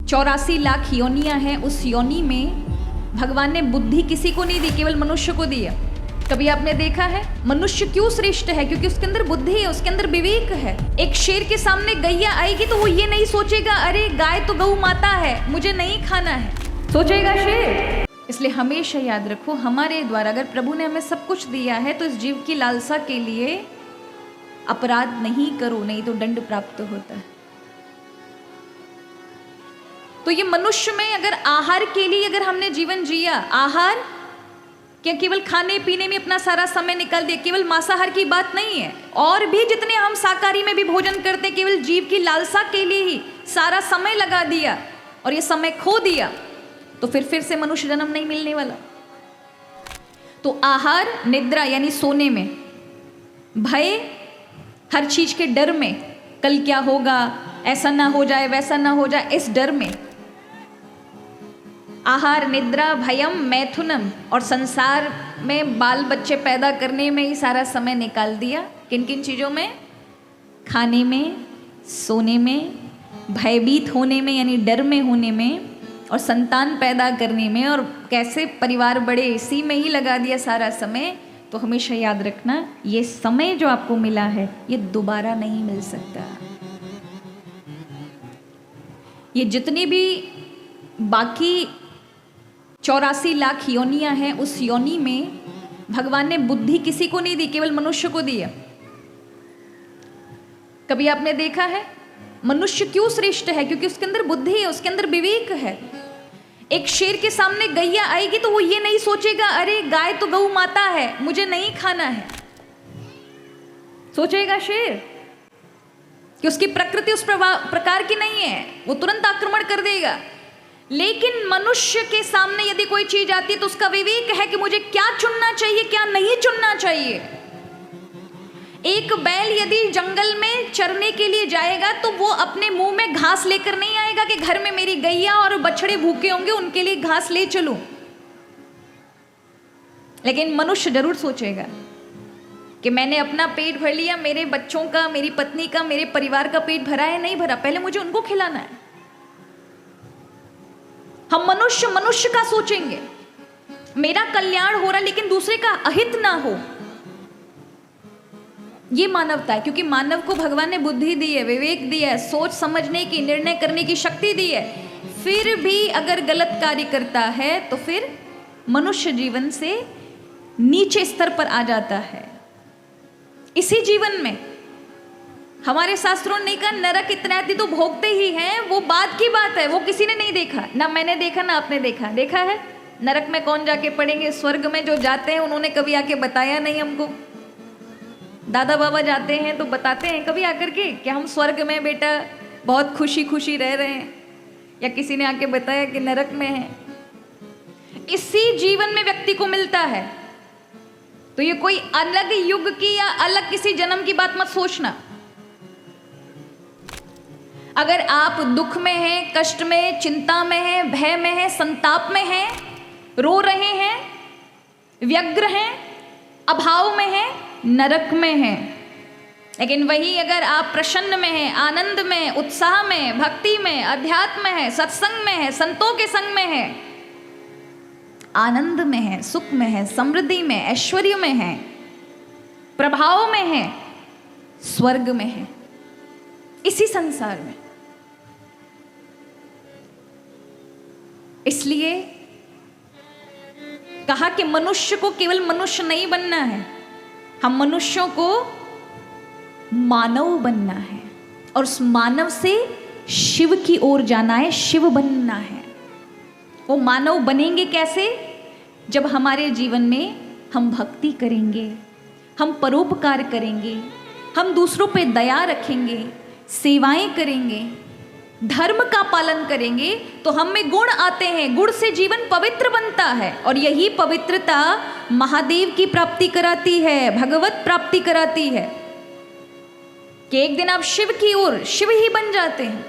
84 लाख योनियां हैं, उस योनि में भगवान ने बुद्धि किसी को नहीं दी, केवल मनुष्य को दी है। कभी आपने देखा है मनुष्य क्यों श्रेष्ठ है? क्योंकि उसके अंदर बुद्धि है, उसके अंदर विवेक है। एक शेर के सामने गैया आएगी तो वो ये नहीं सोचेगा अरे गाय तो गौ माता है, मुझे नहीं खाना है, सोचेगा शेर। इसलिए हमेशा याद रखो, हमारे द्वारा अगर प्रभु ने हमें सब कुछ दिया है तो इस जीव की लालसा के लिए अपराध नहीं करो, नहीं तो दंड प्राप्त होता है। तो ये मनुष्य में अगर आहार के लिए अगर हमने जीवन जिया, आहार क्या केवल खाने पीने में अपना सारा समय निकाल दिया, केवल मांसाहार की बात नहीं है, और भी जितने हम शाकाहारी में भी भोजन करते हैं केवल जीव की लालसा के लिए ही सारा समय लगा दिया और ये समय खो दिया, तो फिर से मनुष्य जन्म नहीं मिलने वाला। तो आहार निद्रा यानी सोने में, भय हर चीज के डर में, कल क्या होगा, ऐसा ना हो जाए वैसा ना हो जाए, इस डर में आहार निद्रा भयम मैथुनम, और संसार में बाल बच्चे पैदा करने में ही सारा समय निकाल दिया। किन किन चीज़ों में? खाने में, सोने में, भयभीत होने में यानी डर में होने में, और संतान पैदा करने में, और कैसे परिवार बढ़े इसी में ही लगा दिया सारा समय। तो हमेशा याद रखना, ये समय जो आपको मिला है ये दोबारा नहीं मिल सकता। ये जितनी भी बाकी 84 लाख योनियां हैं, उस योनि में भगवान ने बुद्धि किसी को नहीं दी, केवल मनुष्य को दी है। कभी आपने देखा है मनुष्य क्यों श्रेष्ठ है? क्योंकि उसके अंदर बुद्धि है, उसके अंदर विवेक है। एक शेर के सामने गैया आएगी तो वो ये नहीं सोचेगा अरे गाय तो गौ माता है, मुझे नहीं खाना है, सोचेगा शेर कि उसकी प्रकृति उस प्रकार की नहीं है, वो तुरंत आक्रमण कर देगा। लेकिन मनुष्य के सामने यदि कोई चीज आती है तो उसका विवेक है कि मुझे क्या चुनना चाहिए, क्या नहीं चुनना चाहिए। एक बैल यदि जंगल में चरने के लिए जाएगा तो वो अपने मुंह में घास लेकर नहीं आएगा कि घर में मेरी गैया और बछड़े भूखे होंगे उनके लिए घास ले चलूं। लेकिन मनुष्य जरूर सोचेगा कि मैंने अपना पेट भर लिया, मेरे बच्चों का, मेरी पत्नी का, मेरे परिवार का पेट भरा है नहीं भरा, पहले मुझे उनको खिलाना है। हम मनुष्य का सोचेंगे, मेरा कल्याण हो रहा लेकिन दूसरे का अहित ना हो। ये मानवता है, क्योंकि मानव को भगवान ने बुद्धि दी है, विवेक दिया है, सोच समझने की, निर्णय करने की शक्ति दी है। फिर भी अगर गलत कार्य करता है तो फिर मनुष्य जीवन से नीचे स्तर पर आ जाता है। इसी जीवन में हमारे शास्त्रों ने कहा नरक इत्यादि तो भोगते ही हैं, वो बात की बात है, वो किसी ने नहीं देखा, ना मैंने देखा ना आपने देखा। देखा है नरक में कौन जाके पड़ेंगे? स्वर्ग में जो जाते हैं उन्होंने कभी आके बताया नहीं हमको। दादा बाबा जाते हैं तो बताते हैं कभी आकर के कि हम स्वर्ग में बेटा बहुत खुशी खुशी रह रहे हैं, या किसी ने आके बताया कि नरक में है? इसी जीवन में व्यक्ति को मिलता है। तो ये कोई अलग युग की या अलग किसी जन्म की बात मत सोचना। अगर आप दुख में हैं, कष्ट में, चिंता में हैं, भय में हैं, संताप में हैं, रो रहे हैं, व्यग्र हैं, अभाव में हैं, नरक में हैं, लेकिन वही अगर आप प्रसन्न में हैं, आनंद में, उत्साह में, भक्ति में, अध्यात्म में है, सत्संग में है, संतों के संग में है, आनंद में है, सुख में है, समृद्धि में, ऐश्वर्य में है, प्रभाव में है, स्वर्ग में है, इसी संसार में। इसलिए कहा कि मनुष्य को केवल मनुष्य नहीं बनना है, हम मनुष्यों को मानव बनना है, और उस मानव से शिव की ओर जाना है, शिव बनना है। वो मानव बनेंगे कैसे? जब हमारे जीवन में हम भक्ति करेंगे, हम परोपकार करेंगे, हम दूसरों पे दया रखेंगे, सेवाएं करेंगे, धर्म का पालन करेंगे, तो हम में गुण आते हैं, गुण से जीवन पवित्र बनता है, और यही पवित्रता महादेव की प्राप्ति कराती है, भगवत प्राप्ति कराती है, कि एक दिन आप शिव की ओर, शिव ही बन जाते हैं।